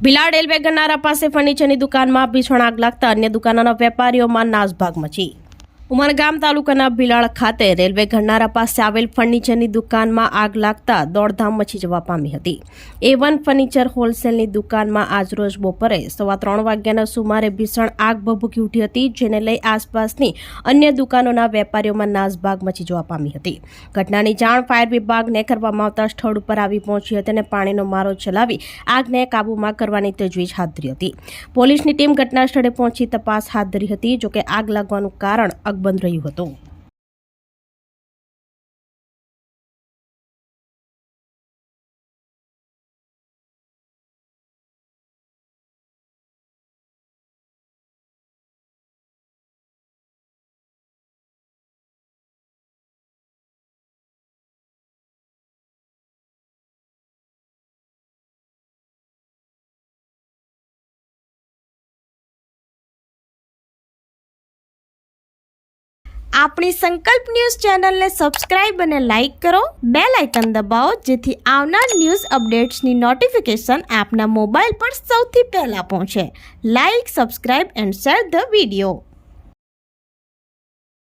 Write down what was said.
Bhilad railway ગન્નારા પાસે ફર્નિચરની દુકાનમાં ભીષણ આગ લાગતા અન્ય દુકાનોના વેપારીઓમાં નાસભાગ મચી। ઉમરગામ તાલુકાના ભીલાડ ખાતે રેલવે ગન્નારા પાસે આવેલ ફર્નિચરની દુકાનમાં આગ લાગતા દોડધામ મચી જવા પામી હતી। A1 ફર્નિચર હોલસેલની દુકાનમાં આજરોજ બપોરે 3:15 વાગ્યાના સુમારે ભીષણ આગ ભભૂકી ઉઠી હતી, જેને લઈ આસપાસની અન્ય દુકાનોના વેપારીઓમાં નાસભાગ મચી જવા પામી હતી। ઘટનાની જાણ ફાયર વિભાગને કરવામાં આવતા સ્થળ ઉપર આવી પહોંચી હતી અને પાણીનો મારો ચલાવી આગને કાબૂમાં કરવાની તજવીજ હાથ ધરી હતી। પોલીસની ટીમ ઘટના સ્થળે પહોંચી તપાસ હાથ ધરી હતી, જોકે આગ લાગવાનું કારણ બંધ રહ્યું હતું। આપણી સંકલ્પ ન્યૂઝ ચેનલને સબસ્ક્રાઇબ અને લાઇક કરો, બેલ આઇકન દબાવો જેથી આવનાર ન્યૂઝ અપડેટ્સની નોટિફિકેશન આપના મોબાઈલ પર સૌથી પહેલા પહોંચે। Like, subscribe and share the video.